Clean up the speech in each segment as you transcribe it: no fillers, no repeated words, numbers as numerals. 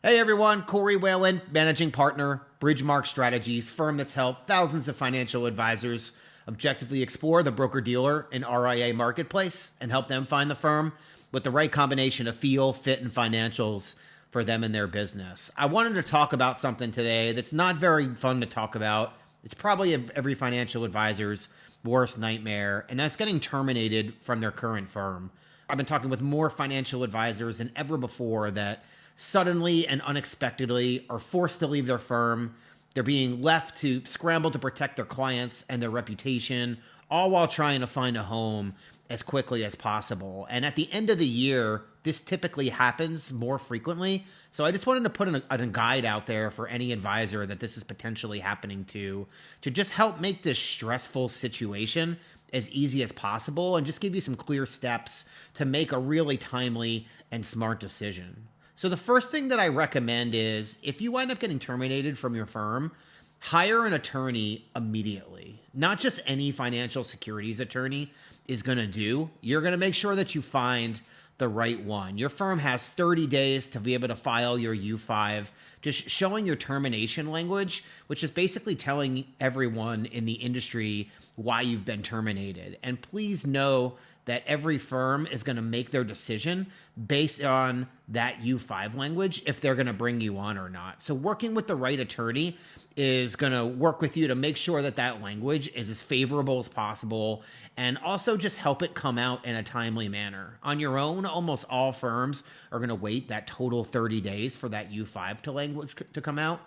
Hey everyone, Corey Whalen, managing partner, Bridgemark Strategies, firm that's helped thousands of financial advisors objectively explore the broker-dealer and RIA marketplace and help them find the firm with the right combination of feel, fit, and financials for them and their business. I wanted to talk about something today that's not very fun to talk about. It's probably every financial advisor's worst nightmare, and that's getting terminated from their current firm. I've been talking with more financial advisors than ever before that suddenly and unexpectedly are forced to leave their firm. They're being left to scramble to protect their clients and their reputation, all while trying to find a home as quickly as possible. And at the end of the year, this typically happens more frequently. So I just wanted to put a guide out there for any advisor that this is potentially happening to just help make this stressful situation as easy as possible and just give you some clear steps to make a really timely and smart decision. So the first thing that I recommend is if you wind up getting terminated from your firm, hire an attorney immediately. Not just any financial securities attorney is going to do. You're going to make sure that you find the right one. Your firm has 30 days to be able to file your U5, just showing your termination language, which is basically telling everyone in the industry why you've been terminated. And please know that every firm is going to make their decision based on that U5 language if they're going to bring you on or not. So working with the right attorney is going to work with you to make sure that that language is as favorable as possible and also just help it come out in a timely manner. On your own, almost all firms are going to wait that total 30 days for that U5 language to come out.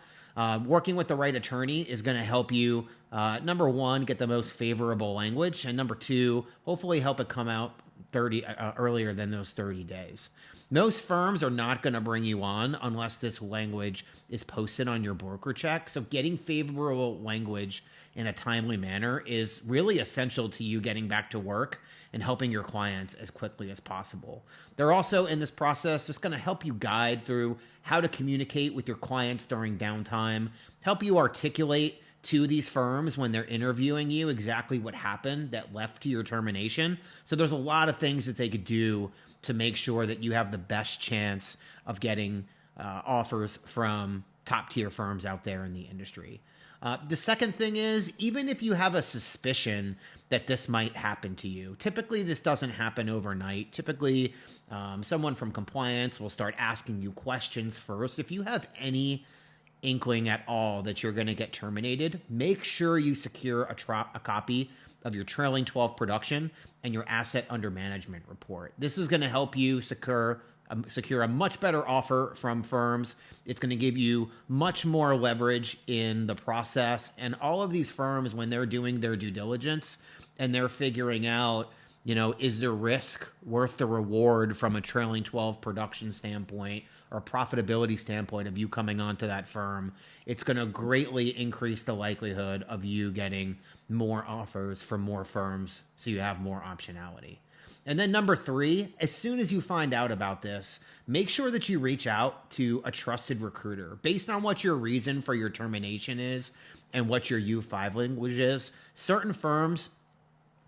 Working with the right attorney is going to help you, number one, get the most favorable language, and number two, hopefully help it come out earlier than those 30 days. Most firms are not going to bring you on unless this language is posted on your broker check. So getting favorable language in a timely manner is really essential to you getting back to work and helping your clients as quickly as possible. They're also in this process just going to help you guide through how to communicate with your clients during downtime, help you articulate to these firms when they're interviewing you exactly what happened that left to your termination. So there's a lot of things that they could do to make sure that you have the best chance of getting offers from top tier firms out there in the industry. The second thing is, even if you have a suspicion that this might happen to you, typically this doesn't happen overnight. Typically, someone from compliance will start asking you questions first. If you have any inkling at all that you're going to get terminated, make sure you secure a copy of your trailing 12 production and your asset under management report. This is going to help you secure a much better offer from firms. It's going to give you much more leverage in the process. And all of these firms, when they're doing their due diligence and they're figuring out, is the risk worth the reward from a trailing 12 production standpoint or profitability standpoint of you coming onto that firm, it's going to greatly increase the likelihood of you getting more offers from more firms so you have more optionality. And then number three, as soon as you find out about this, make sure that you reach out to a trusted recruiter. Based on what your reason for your termination is and what your U5 language is, certain firms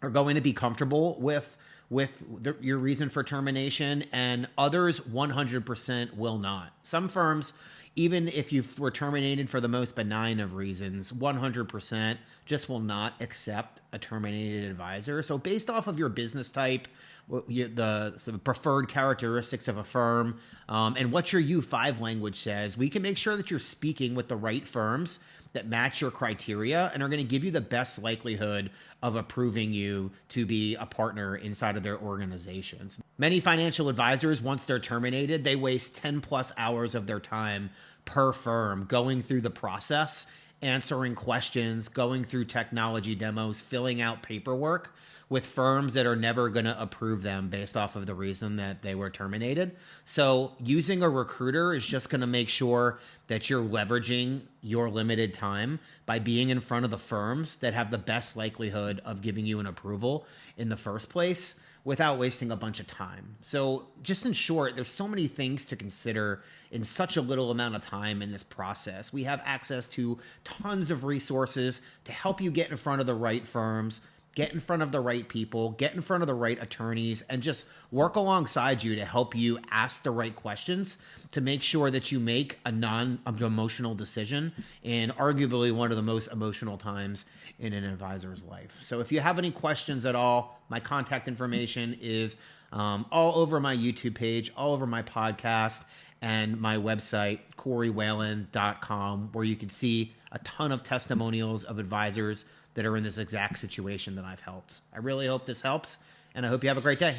are going to be comfortable with your reason for termination, and others 100% will not. Some firms, even if you were terminated for the most benign of reasons, 100% just will not accept a terminated advisor. So based off of your business type, the preferred characteristics of a firm, and what your U5 language says, we can make sure that you're speaking with the right firms that match your criteria and are going to give you the best likelihood of approving you to be a partner inside of their organizations. Many financial advisors, once they're terminated, they waste 10 plus hours of their time per firm going through the process, answering questions, going through technology demos, filling out paperwork with firms that are never going to approve them based off of the reason that they were terminated. So using a recruiter is just going to make sure that you're leveraging your limited time by being in front of the firms that have the best likelihood of giving you an approval in the first place without wasting a bunch of time. So just in short, there's so many things to consider in such a little amount of time in this process. We have access to tons of resources to help you get in front of the right firms, get in front of the right people, get in front of the right attorneys, and just work alongside you to help you ask the right questions to make sure that you make a non-emotional decision in arguably one of the most emotional times in an advisor's life. So if you have any questions at all, my contact information is all over my YouTube page, all over my podcast, and my website, CoreyWhalen.com, where you can see a ton of testimonials of advisors that are in this exact situation that I've helped. I really hope this helps, and I hope you have a great day.